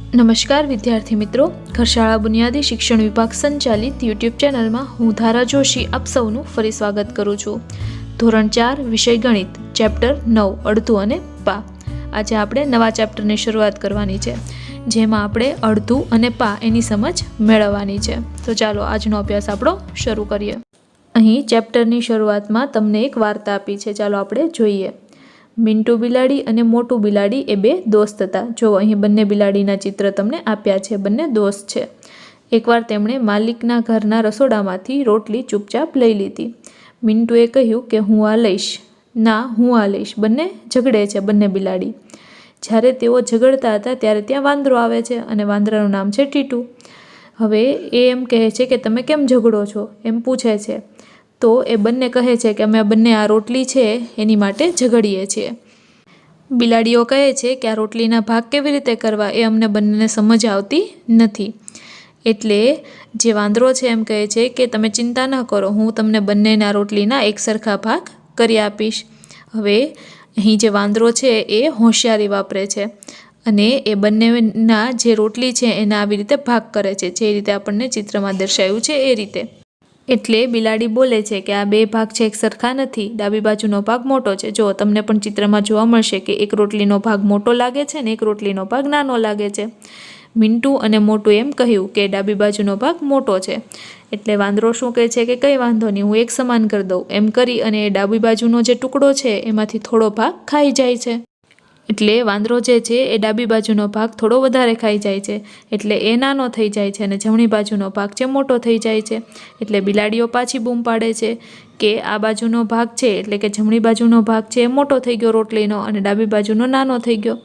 નમસ્કાર વિદ્યાર્થી મિત્રો, ઘરશાળા બુનિયાદી શિક્ષણ વિભાગ સંચાલિત યુટ્યુબ ચેનલમાં હું ધારા જોશી આપ સૌનું ફરી સ્વાગત કરું છું। ધોરણ 4 વિષય ગણિત ચેપ્ટર 9 અડધું અને પા। આજે આપણે નવા ચેપ્ટરની શરૂઆત કરવાની છે, જેમાં આપણે અડધું અને પા એની સમજ મેળવવાની છે। તો ચાલો આજનો અભ્યાસ આપણો શરૂ કરીએ। અહીં ચેપ્ટરની શરૂઆતમાં તમને એક વાર્તા આપી છે, ચાલો આપણે જોઈએ। મિન્ટુ બિલાડી અને મોટુ બિલાડી એ બે દોસ્ત હતા। જો અહીં બંને બિલાડીના ચિત્ર તમને આપ્યા છે, બંને દોસ્ત છે। એકવાર તેમણે માલિકના ઘરના રસોડામાંથી રોટલી ચૂપચાપ લઈ લીધી। મિન્ટુએ કહ્યું કે હું આ લઈશ, ના હું આ લઈશ। બંને ઝઘડે છે, બંને બિલાડી। જ્યારે તેઓ ઝઘડતા હતા ત્યારે ત્યાં વાંદરો આવે છે અને વાંદરાનું નામ છે ટીટુ। હવે એ એમ કહે છે કે તમે કેમ ઝઘડો છો, એમ પૂછે છે। તો એ બંને કહે છે કે અમે બંને આ રોટલી છે એની માટે ઝઘડીએ છીએ। બિલાડીઓ કહે છે કે આ રોટલીના ભાગ કેવી રીતે કરવા એ અમને બંનેને સમજ આવતી નથી। એટલે જે વાંદરો છે એમ કહે છે કે તમે ચિંતા ન કરો, હું તમને બંનેના રોટલીના એક સરખા ભાગ કરી આપીશ। હવે અહીં જે વાંદરો છે એ હોશિયારી વાપરે છે અને એ બંનેના જે રોટલી છે એના આવી રીતે ભાગ કરે છે, જે રીતે આપણને ચિત્રમાં દર્શાવ્યું છે એ રીતે। એટલે બિલાડી બોલે છે કે આ બે ભાગ છે એક સરખા નથી, ડાબી બાજુનો ભાગ મોટો છે। જો તમને પણ ચિત્રમાં જોવા મળશે કે એક રોટલીનો ભાગ મોટો લાગે છે ને એક રોટલીનો ભાગ નાનો લાગે છે। મિન્ટુ અને મોટું એમ કહ્યું કે ડાબી બાજુનો ભાગ મોટો છે। એટલે વાંદરો શું કહે છે કે કંઈ વાંધો નહીં, હું એક સમાન કરી દઉં। એમ કરી અને એ ડાબી બાજુનો જે ટુકડો છે એમાંથી થોડો ભાગ ખાઈ જાય છે। એટલે વાંદરો જે છે એ ડાબી બાજુનો ભાગ થોડો વધારે ખાઈ જાય છે, એટલે એ નાનો થઈ જાય છે અને જમણી બાજુનો ભાગ છે મોટો થઈ જાય છે। એટલે બિલાડીઓ પાછી બૂમ પાડે છે કે આ બાજુનો ભાગ છે એટલે કે જમણી બાજુનો ભાગ છે એ મોટો થઈ ગયો રોટલીનો અને ડાબી બાજુનો નાનો થઈ ગયો।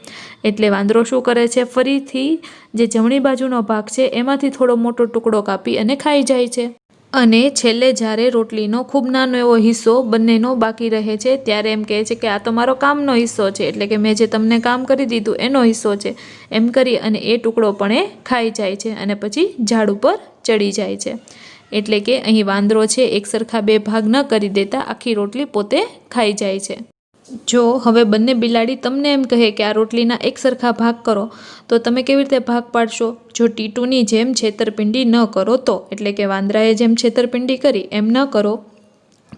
એટલે વાંદરો શું કરે છે, ફરીથી જે જમણી બાજુનો ભાગ છે એમાંથી થોડો મોટો ટુકડો કાપી અને ખાઈ જાય છે। અને છેલ્લે જ્યારે રોટલીનો ખૂબ નાનો એવો હિસ્સો બંનેનો બાકી રહે છે ત્યારે એમ કહે છે કે આ તો મારો કામનો હિસ્સો છે, એટલે કે મેં જે તમને કામ કરી દીધું એનો હિસ્સો છે। એમ કરી અને એ ટુકડો પણ એ ખાઈ જાય છે અને પછી ઝાડ ઉપર ચડી જાય છે। એટલે કે અહીં વાંદરો છે એક સરખા બે ભાગ ન કરી દેતા આખી રોટલી પોતે ખાઈ જાય છે। જો હવે બંને બિલાડી તમને એમ કહે કે આ રોટલીના એક સરખા ભાગ કરો, તો તમે કેવી રીતે ભાગ પાડશો? જો ટીટુની જેમ છેતરપિંડી ન કરો તો, એટલે કે વાંદરાએ જેમ છેતરપિંડી કરી એમ ન કરો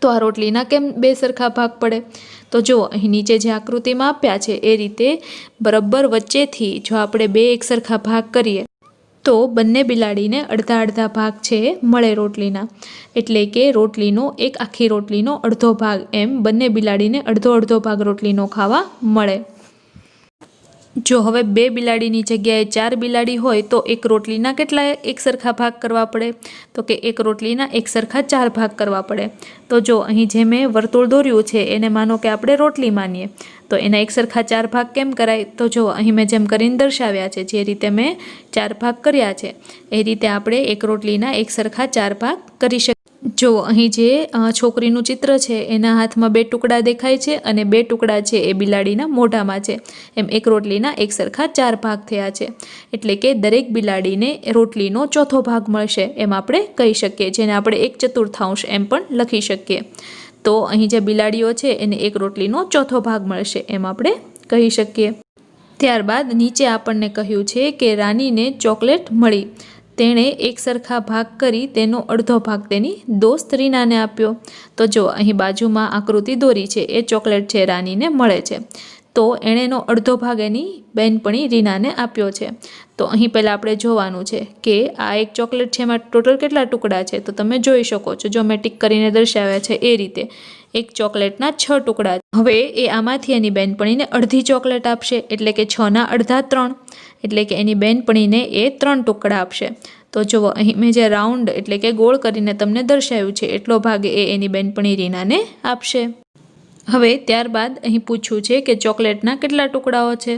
તો આ રોટલીના કેમ બે સરખા ભાગ પડે? તો જો અહીં નીચે જે આકૃતિમાં આપ્યા છે એ રીતે બરાબર વચ્ચેથી જો આપણે બે એક સરખા ભાગ કરીએ તો બંને બિલાડીને અડધા અડધા ભાગ છે મળે રોટલીના। એટલે કે રોટલીનો એક આખી રોટલીનો અડધો ભાગ, એમ બંને બિલાડીને અડધો અડધો ભાગ રોટલીનો ખાવા મળે। જો હવે બે બિલાડીની જગ્યાએ 4 બિલાડી હોય તો એક રોટલીના કેટલા એક સરખા ભાગ કરવા પડે? તો કે એક રોટલીના એક સરખા 4 ભાગ કરવા પડે। તો જો અહીં જે મેં વર્તુળ દોર્યું છે એને માનો કે આપણે રોટલી માનીએ, તો એના એક સરખા 4 ભાગ કેમ કરાય? તો જો અહીં મેં જેમ કરીને દર્શાવ્યા છે, જે રીતે મેં 4 ભાગ કર્યા છે એ રીતે આપણે એક રોટલીના એક સરખા 4 ભાગ કરી શકીએ। જો અહીં જે છોકરીનું ચિત્ર છે એના હાથમાં બે ટુકડા દેખાય છે અને બે ટુકડા છે એ બિલાડીના મોઢામાં છે, એમ એક રોટલીના એક સરખા 4 ભાગ થયા છે। એટલે કે દરેક બિલાડીને રોટલીનો ચોથો ભાગ મળશે એમ આપણે કહી શકીએ, જેને આપણે 1/4 એમ પણ લખી શકીએ। તો અહીં જે બિલાડીઓ છે એને એક રોટલીનો ચોથો ભાગ મળશે એમ આપણે કહી શકીએ। ત્યારબાદ નીચે આપણને કહ્યું છે કે રાનીને ચોકલેટ મળી, તેણે એક સરખા ભાગ કરી તેનો અડધો ભાગ તેની દોસ્ત રીનાને આપ્યો। તો જો અહીં બાજુમાં આકૃતિ દોરી છે એ ચોકલેટ છે રાનીને મળે છે, તો એણેનો અડધો ભાગ એની બહેનપણી રીનાને આપ્યો છે। તો અહીં પહેલાં આપણે જોવાનું છે કે આ એક ચોકલેટ છે એમાં ટોટલ કેટલા ટુકડા છે, તો તમે જોઈ શકો છો જો મેં ટીક કરીને દર્શાવ્યા છે એ રીતે એક ચોકલેટના 6 ટુકડા। હવે એ આમાંથી એની બહેનપણીને અડધી ચોકલેટ આપશે, એટલે કે 6ના અડધા 3, એટલે કે એની બહેનપણીને એ 3 ટુકડા આપશે। તો જુઓ અહીં મેં જે રાઉન્ડ એટલે કે ગોળ કરીને તમને દર્શાવ્યું છે એટલો ભાગ એ એની બહેનપણી રીનાને આપશે। હવે ત્યારબાદ અહીં પૂછ્યું છે કે ચોકલેટના કેટલા ટુકડાઓ છે,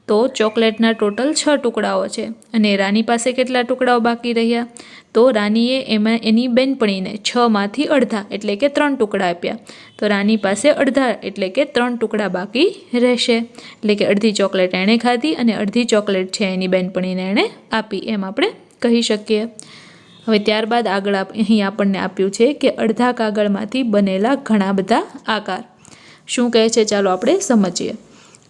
તો ચોકલેટના ટોટલ 6 ટુકડાઓ છે અને રાની પાસે કેટલા ટુકડાઓ બાકી રહ્યા? તો રાનીએ એમાં એની બહેનપણીને 6માંથી અડધા એટલે કે 3 ટુકડા આપ્યા, તો રાની પાસે અડધા એટલે કે 3 ટુકડા બાકી રહેશે। એટલે કે અડધી ચોકલેટ એણે ખાધી અને અડધી ચોકલેટ છે એની બહેનપણીને એણે આપી એમ આપણે કહી શકીએ। હવે ત્યારબાદ આગળ અહીં આપણને આપ્યું છે કે અડધા કાગળમાંથી બનેલા ઘણા બધા આકાર। શું કહે છે ચાલો આપણે સમજીએ।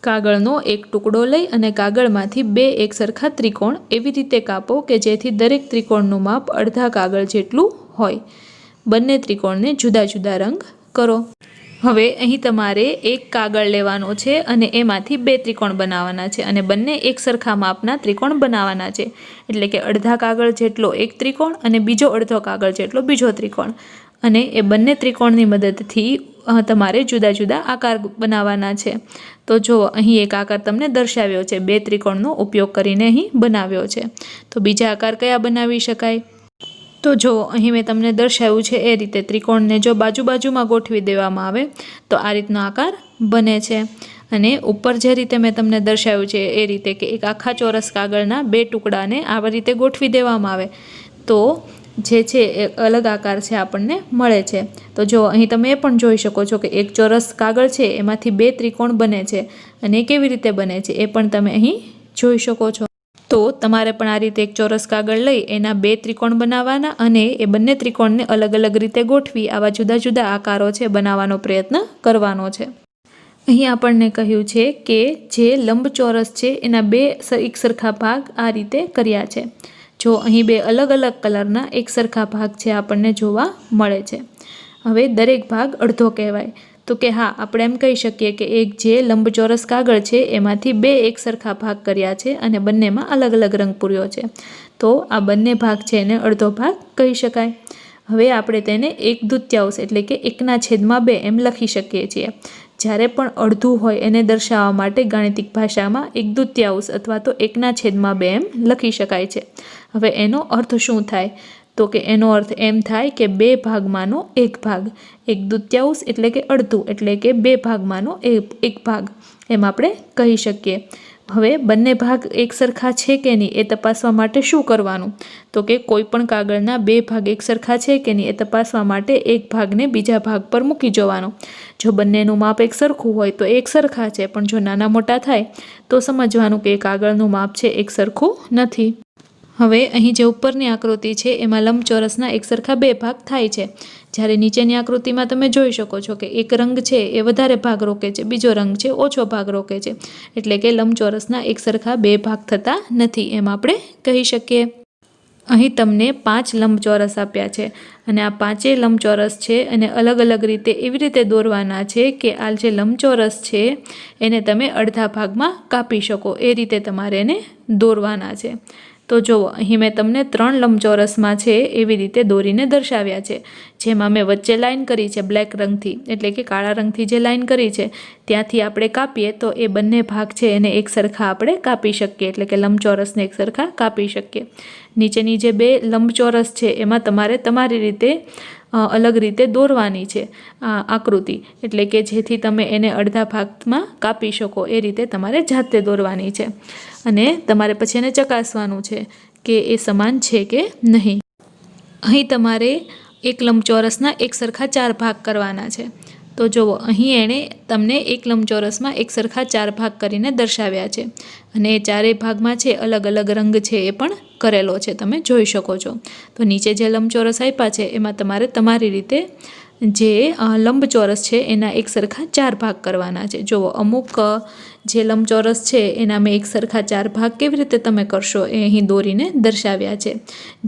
કાગળનો એક ટુકડો લઈ અને કાગળમાંથી 2 એકસરખા ત્રિકોણ એવી રીતે કાપો કે જેથી દરેક ત્રિકોણનું માપ અડધા કાગળ જેટલું હોય. બંને ત્રિકોણને જુદા જુદા રંગ કરો. હવે અહીં તમારે એક કાગળ લેવાનો છે અને એમાંથી 2 ત્રિકોણ બનાવવાના છે અને બંને એક સરખા માપના ત્રિકોણ બનાવવાના છે. એટલે કે અડધા કાગળ જેટલો એક ત્રિકોણ અને બીજો અડધો કાગળ જેટલો બીજો ત્રિકોણ, અને એ બંને ત્રિકોણની મદદથી તમારે જુદા જુદા આકાર બનાવવાના છે. તો જુઓ, અહીં એક આકાર તમને દર્શાવ્યો છે, 2 ત્રિકોણનો ઉપયોગ કરીને અહીં બનાવ્યો છે. તો બીજા આકાર કયા બનાવી શકાય? તો જો અહીં મેં તમને દર્શાવ્યું છે એ રીતે ત્રિકોણને જો બાજુમાં ગોઠવી દેવામાં આવે તો આ રીતનો આકાર બને છે. અને ઉપર જે રીતે મેં તમને દર્શાવ્યું છે એ રીતે કે એક આખા ચોરસ કાગળના 2 ટુકડાને આવા રીતે ગોઠવી દેવામાં આવે તો જે છે એ અલગ આકાર છે આપણને મળે છે. તો જો અહીં તમે એ પણ જોઈ શકો છો કે એક ચોરસ કાગળ છે એમાંથી 2 ત્રિકોણ બને છે અને કેવી રીતે બને છે એ પણ તમે અહીં જોઈ શકો છો. તો તમારે પણ આ રીતે એક ચોરસ કાગળ લઈ એના 2 ત્રિકોણ બનાવવાના અને એ બંને ત્રિકોણને અલગ અલગ રીતે ગોઠવી આવા જુદા જુદા આકારો છે બનાવવાનો પ્રયત્ન કરવાનો છે. અહીં આપણને કહ્યું છે કે જે લંબચોરસ છે એના 2 એકસરખા ભાગ આ રીતે કર્યા છે. જો અહીં 2 અલગ અલગ કલરના એકસરખા ભાગ છે આપણને જોવા મળે છે. હવે દરેક ભાગ અડધો કહેવાય. તો કે હા, આપણે એમ કહી શકીએ કે એક જે લંબચોરસ કાગળ છે એમાંથી 2 એકસરખા ભાગ કર્યા છે અને બંનેમાં અલગ અલગ રંગ પૂર્યો છે. તો આ બંને ભાગ છે એને અડધો ભાગ કહી શકાય. હવે આપણે તેને 1/2 એટલે કે 1/2 એમ લખી શકીએ છીએ. જ્યારે પણ અડધું હોય એને દર્શાવવા માટે ગાણિતિક ભાષામાં 1/2 અથવા તો 1/2 એમ લખી શકાય છે. હવે એનો અર્થ શું થાય? તો કે એનો અર્થ એમ થાય કે 2 ભાગમાંનો 1 ભાગ. 1/2 એટલે કે અડધું, એટલે કે 2 ભાગમાંનો 1 ભાગ એમ આપણે કહી શકીએ. હવે બંને ભાગ એક સરખા છે કે નહીં એ તપાસવા માટે શું કરવાનું? તો કે કોઈ પણ કાગળના 2 ભાગ એક સરખા છે કે નહીં એ તપાસવા માટે એક ભાગને બીજા ભાગ પર મૂકી જવાનો. જો બંનેનું માપ એક સરખું હોય તો એક સરખા છે, પણ જો નાના મોટા થાય તો સમજવાનું કે કાગળનું માપ છે એક સરખું નથી. હવે અહીં જે ઉપરની આકૃતિ છે એમાં લંબચોરસના એકસરખા 2 ભાગ થાય છે. જ્યારે નીચેની આકૃતિમાં તમે જોઈ શકો છો કે એક રંગ છે એ વધારે ભાગ રોકે છે, બીજો રંગ છે ઓછો ભાગ રોકે છે. એટલે કે લંબચોરસના એકસરખા 2 ભાગ થતા નથી એમ આપણે કહી શકીએ. અહીં તમને 5 લંબચોરસ આપ્યા છે અને આ 5 લંબચોરસ છે અને અલગ અલગ રીતે એવી રીતે દોરવાના છે કે આ જે લંબચોરસ છે એને તમે અડધા ભાગમાં કાપી શકો એ રીતે તમારે એને દોરવાના છે. તો જુઓ, અહીં મેં તમને 3 લંબચોરસમાં છે એવી રીતે દોરીને દર્શાવ્યા છે. જેમાં મેં વચ્ચે લાઈન કરી છે બ્લેક રંગથી, એટલે કે કાળા રંગથી જે લાઈન કરી છે ત્યાંથી આપણે કાપીએ તો એ બંને ભાગ છે એને એક સરખા આપણે કાપી શકીએ, એટલે કે લંબચોરસને એક સરખા કાપી શકીએ. નીચેની જે 2 લંબચોરસ છે એમાં તમારે તમારી રીતે અલગ રીતે દોરવાની છે આકૃતિ, એટલે કે જેથી તમે એને અડધા ભાગમાં કાપી શકો એ રીતે તમારે જાતે દોરવાની છે. અને તમારે પછી એને ચકાસવાનું છે કે એ સમાન છે કે નહીં. અહીં તમારે એક લંબચોરસના એક સરખા 4 ભાગ કરવાના છે. તો જુઓ, અહીં એણે તમને એક લંબચોરસમાં એક સરખા 4 ભાગ કરીને દર્શાવ્યા છે અને એ 4 ભાગમાં છે અલગ અલગ રંગ છે એ પણ કરેલો છે, તમે જોઈ શકો છો. તો નીચે જે લંબચોરસ આપ્યા છે એમાં તમારે તમારી રીતે જે લંબચોરસ છે એના એક સરખા 4 ભાગ કરવાના છે. જુઓ, અમુક જે લંબચોરસ છે એના મેં એક સરખા 4 ભાગ કેવી રીતે તમે કરશો એ અહીં દોરીને દર્શાવ્યા છે.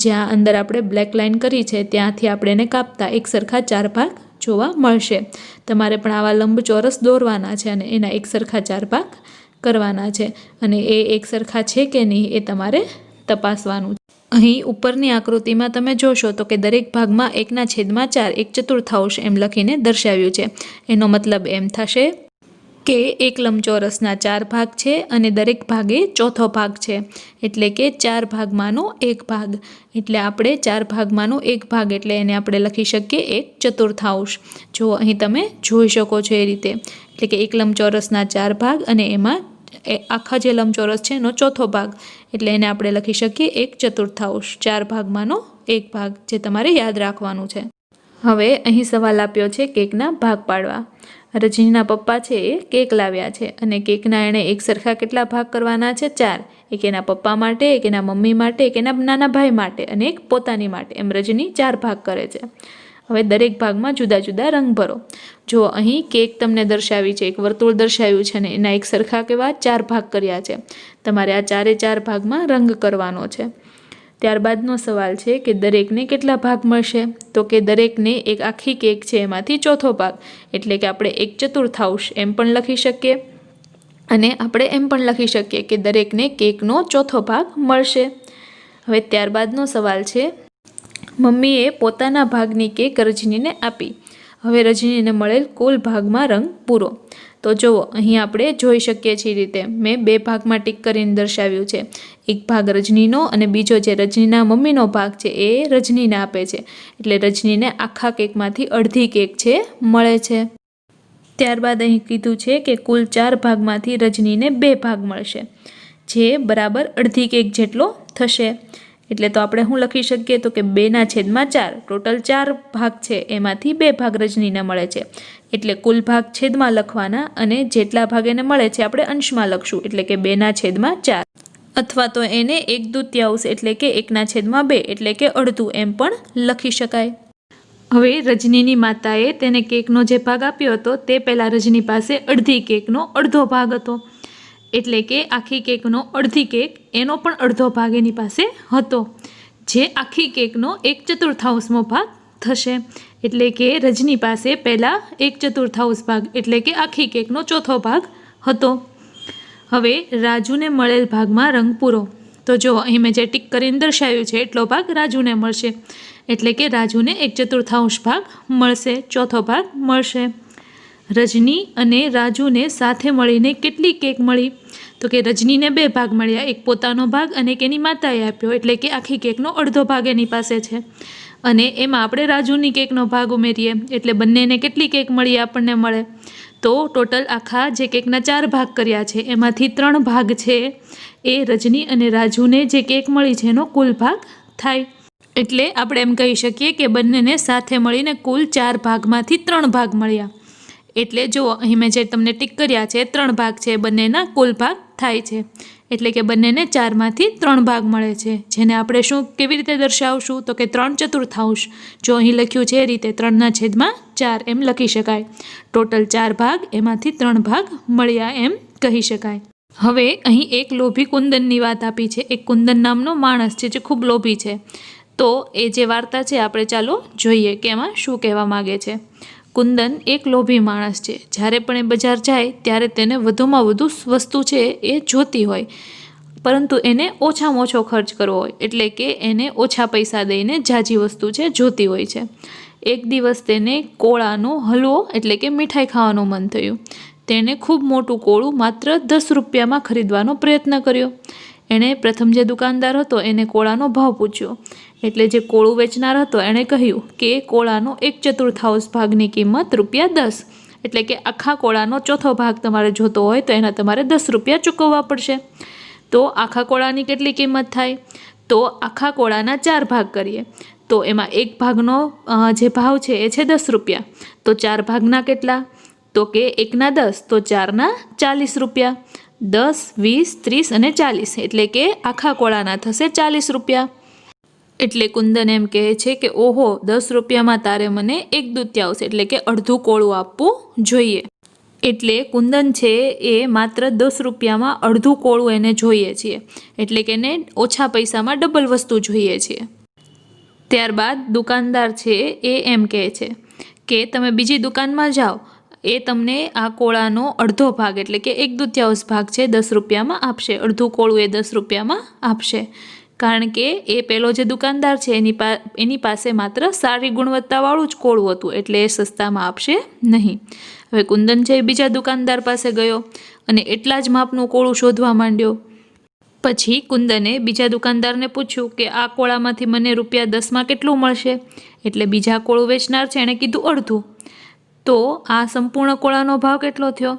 જ્યાં અંદર આપણે બ્લેક લાઇન કરી છે ત્યાંથી આપણે એને કાપતા એક સરખા 4 ભાગ જોવા મળશે. તમારે પણ આવા લંબચોરસ દોરવાના છે અને એના એક સરખા 4 ભાગ કરવાના છે અને એ એક સરખા છે કે નહીં એ તમારે તપાસવાનું છે. અહીં ઉપરની આકૃતિમાં તમે જોશો તો કે દરેક ભાગમાં 1/4 1/4 એમ લખીને દર્શાવ્યું છે. એનો મતલબ એમ થશે કે એક લંબચોરસના 4 ભાગ છે અને દરેક ભાગે ચોથો ભાગ છે, એટલે કે 4 ભાગમાંનો 1 ભાગ. એટલે આપણે 4 ભાગમાંનો 1 ભાગ એટલે એને આપણે લખી શકીએ 1/4. જો અહીં તમે જોઈ શકો છો એ રીતે, એટલે કે એક લંબચોરસના 4 ભાગ અને એમાં આખા જે લંબચોરસ છે એનો ચોથો ભાગ, એટલે એને આપણે લખી શકીએ 1/4. 4 ભાગમાંનો 1 ભાગ, જે તમારે યાદ રાખવાનું છે. હવે અહીં સવાલ આપ્યો છે કેકના ભાગ પાડવા. રજનીના પપ્પા છે એ કેક લાવ્યા છે અને કેકના એણે એક સરખા કેટલા ભાગ કરવાના છે? 4. એક એના પપ્પા માટે, એક એના મમ્મી માટે, એક એના નાના ભાઈ માટે અને એક પોતાની માટે, એમ રજની 4 ભાગ કરે છે. હવે દરેક ભાગમાં જુદા જુદા રંગ ભરો. જો અહીં કેક તમને દર્શાવી છે, એક વર્તુળ દર્શાવ્યું છે ને એના એક સરખા કેવા 4 ભાગ કર્યા છે. તમારે આ 4 ભાગમાં રંગ કરવાનો છે. ત્યારબાદનો સવાલ છે કે દરેકને કેટલા ભાગ મળશે? તો કે દરેકને એક આખી કેક છે એમાંથી ચોથો ભાગ, એટલે કે આપણે 1/4 એમ પણ લખી શકીએ અને આપણે એમ પણ લખી શકીએ કે દરેકને કેકનો ચોથો ભાગ મળશે. હવે ત્યારબાદનો સવાલ છે, મમ્મીએ પોતાના ભાગની કેક રજનીને આપી. હવે રજનીને મળેલ કુલ ભાગમાં રંગ પૂરો. તો જુઓ, અહીં આપણે જોઈ શકીએ છીએ રીતે મેં 2 ભાગમાં ટીક કરીને દર્શાવ્યું છે. એક ભાગ રજનીનો અને બીજો જે રજનીના મમ્મીનો ભાગ છે એ રજનીને આપે છે. એટલે રજનીને આખા કેકમાંથી અડધી કેક છે મળે છે. ત્યારબાદ અહીં કીધું છે કે કુલ 4 ભાગમાંથી રજનીને 2 ભાગ મળશે, જે બરાબર અડધી કેક જેટલો થશે. એટલે તો આપણે શું લખી શકીએ? તો કે 2/4, ટોટલ 4 ભાગ છે એમાંથી 2 ભાગ રજનીને મળે છે. એટલે કુલ ભાગ છેદમાં લખવાના અને જેટલા ભાગ એને મળે છે આપણે અંશમાં લખશું, એટલે કે 2/4, અથવા તો એને 1/2 એટલે કે 1/2 એટલે કે અડધું એમ પણ લખી શકાય. હવે રજનીની માતાએ તેને કેકનો જે ભાગ આપ્યો હતો તે પહેલાં રજની પાસે અડધી કેકનો અડધો ભાગ હતો, એટલે કે આખી કેકનો અડધી કેક એનો પણ અડધો ભાગ એની પાસે હતો, જે આખી કેકનો 1/4 ભાગ થશે. એટલે કે રજની પાસે પહેલાં 1/4 ભાગ એટલે કે આખી કેકનો ચોથો ભાગ હતો. હવે રાજુને મળેલ ભાગમાં રંગ પૂરો. તો જો અહીં મેં જે ટીક કરીને દર્શાવ્યું છે એટલો ભાગ રાજુને મળશે, એટલે કે રાજુને 1/4 ભાગ મળશે, ચોથો ભાગ મળશે. રજની અને રાજુને સાથે મળીને કેટલી કેક મળી? તો કે રજનીને 2 ભાગ મળ્યા, એક પોતાનો ભાગ અને એક એની માતાએ આપ્યો, એટલે કે આખી કેકનો અડધો ભાગ એની પાસે છે. અને એમાં આપણે રાજુની કેકનો ભાગ ઉમેરીએ એટલે બંનેને કેટલી કેક મળી આપણને મળે? તો ટોટલ આખા જે કેકના 4 ભાગ કર્યા છે એમાંથી 3 ભાગ છે એ રજની અને રાજુને જે કેક મળી છે એનો કુલ ભાગ થાય. એટલે આપણે એમ કહી શકીએ કે બંનેને સાથે મળીને કુલ 4 ભાગમાંથી 3 ભાગ મળ્યા. એટલે જુઓ, અહીં મેં જે તમને ટીક કર્યા છે 3 ભાગ છે, બંનેના કુલ ભાગ થાય છે. એટલે કે બંનેને 4માંથી 3 ભાગ મળે છે, જેને આપણે શું કેવી રીતે દર્શાવશું? તો કે 3/4. જો અહીં લખ્યું છે એ રીતે 3/4 એમ લખી શકાય. ટોટલ 4 ભાગ એમાંથી 3 ભાગ મળ્યા એમ કહી શકાય. હવે અહીં એક લોભી કુંદનની વાત આપી છે. એક કુંદન નામનો માણસ છે જે ખૂબ લોભી છે. તો એ જે વાર્તા છે આપણે ચાલો જોઈએ કે એમાં શું કહેવા માગે છે. કુંદન એક લોભી માણસ છે. જ્યારે પણ એ બજાર જાય ત્યારે તેને વધુમાં વધુ વસ્તુ છે એ જોતી હોય, પરંતુ એને ઓછામાં ઓછો ખર્ચ કરવો હોય, એટલે કે એને ઓછા પૈસા દઈને ઝાઝી વસ્તુ છે જોતી હોય છે. એક દિવસ તેને કોળાનો હલવો એટલે કે મીઠાઈ ખાવાનું મન થયું. તેણે ખૂબ મોટું કોળું માત્ર 10 રૂપિયામાં ખરીદવાનો પ્રયત્ન કર્યો. એણે પ્રથમ જે દુકાનદાર હતો એને કોળાનો ભાવ પૂછ્યો. એટલે જે કોળું વેચનાર હતો એણે કહ્યું કે કોળાનો 1/4 ભાગની કિંમત ₹10, એટલે કે આખા કોળાનો ચોથો ભાગ તમારે જોતો હોય તો એના તમારે 10 રૂપિયા ચૂકવવા પડશે. તો આખા કોળાની કેટલી કિંમત થાય? તો આખા કોળાના 4 ભાગ કરીએ તો એમાં એક ભાગનો જે ભાવ છે એ છે 10 રૂપિયા. તો 4 ભાગના કેટલા? તો કે 1/10, તો 4ના 40 રૂપિયા. 10, 20, 30 અને 40, એટલે કે આખા કોળાના થશે 40 રૂપિયા. એટલે કુંદન એમ કહે છે કે ઓહો, 10 રૂપિયામાં તારે મને 1/2 એટલે કે અડધું કોળું આપવું જોઈએ. એટલે કુંદન છે એ માત્ર 10 રૂપિયામાં અડધું કોળું એને જોઈએ છીએ, એટલે કે એને ઓછા પૈસામાં ડબલ વસ્તુ જોઈએ છીએ. ત્યારબાદ દુકાનદાર છે એ એમ કહે છે કે તમે બીજી દુકાનમાં જાઓ, એ તમને આ કોળાનો અડધો ભાગ એટલે કે 1/2 ભાગ છે 10 રૂપિયામાં આપશે, અડધું કોળું એ 10 રૂપિયામાં આપશે. કારણ કે એ પેલો જે દુકાનદાર છે એની પાસે માત્ર સારી ગુણવત્તાવાળું જ કોળું હતું, એટલે એ સસ્તામાં આપશે નહીં. હવે કુંદન છે એ બીજા દુકાનદાર પાસે ગયો અને એટલા જ માપનું કોળું શોધવા માંડ્યો. પછી કુંદને બીજા દુકાનદારને પૂછ્યું કે આ કોળામાંથી મને ₹10માં કેટલું મળશે? એટલે બીજા કોળું વેચનાર છે એણે કીધું અડધું. તો આ સંપૂર્ણ કોળાનો ભાવ કેટલો થયો?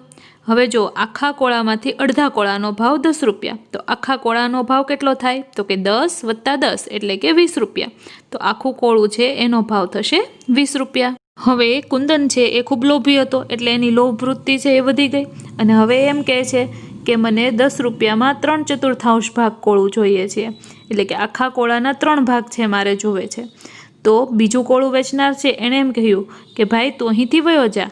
હવે જો આખા કોળામાંથી અડધા કોળાનો ભાવ 10 રૂપિયા, તો આખા કોળાનો ભાવ કેટલો થાય? તો કે 10 + 10 એટલે કે 20 રૂપિયા. તો આખું કોળું છે એનો ભાવ થશે 20 રૂપિયા. હવે કુંદન છે એ ખૂબ લોભી હતો, એટલે એની લોભ વૃત્તિ છે એ વધી ગઈ અને હવે એમ કહે છે કે મને 10 રૂપિયામાં 3/4 ભાગ કોળું જોઈએ છે, એટલે કે આખા કોળાના 3 ભાગ છે મારે જોવે છે. તો બીજું કોળું વેચનાર છે એણે એમ કહ્યું કે ભાઈ તું અહીંથી વયો જા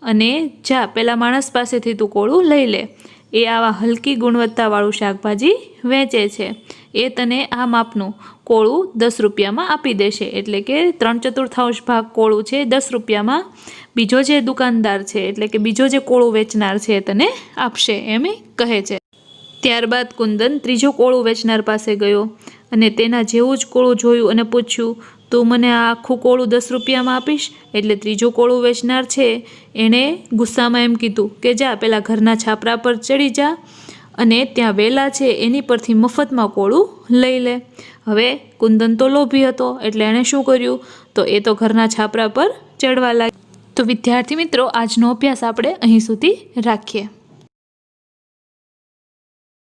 અને જા પેલા માણસ પાસેથી તું કોળું લઈ લે, એ આવા હલકી ગુણવત્તાવાળું શાકભાજી વેચે છે, એ તને આ માપનું કોળું 10 રૂપિયામાં આપી દેશે. એટલે કે 3/4 ભાગ કોળું છે 10 રૂપિયામાં બીજો જે દુકાનદાર છે એટલે કે બીજો જે કોળું વેચનાર છે એ તને આપશે, એમ એ કહે છે. ત્યારબાદ કુંદન ત્રીજો કોળું વેચનાર પાસે ગયો અને તેના જેવું જ કોળું જોયું અને પૂછ્યું, તું મને આ આખું કોળું 10 રૂપિયામાં આપીશ? એટલે ત્રીજો કોળું વેચનાર છે એણે ગુસ્સામાં એમ કીધું કે જા પેલા ઘરના છાપરા પર ચડી જા અને ત્યાં વેલા છે એની પરથી મફતમાં કોળું લઈ લે. હવે કુંદન તો લોભી હતો એટલે એણે શું કર્યું, તો એ તો ઘરના છાપરા પર ચડવા લાગ્યો. તો વિદ્યાર્થી મિત્રો, આજનો અભ્યાસ આપણે અહીં સુધી રાખીએ.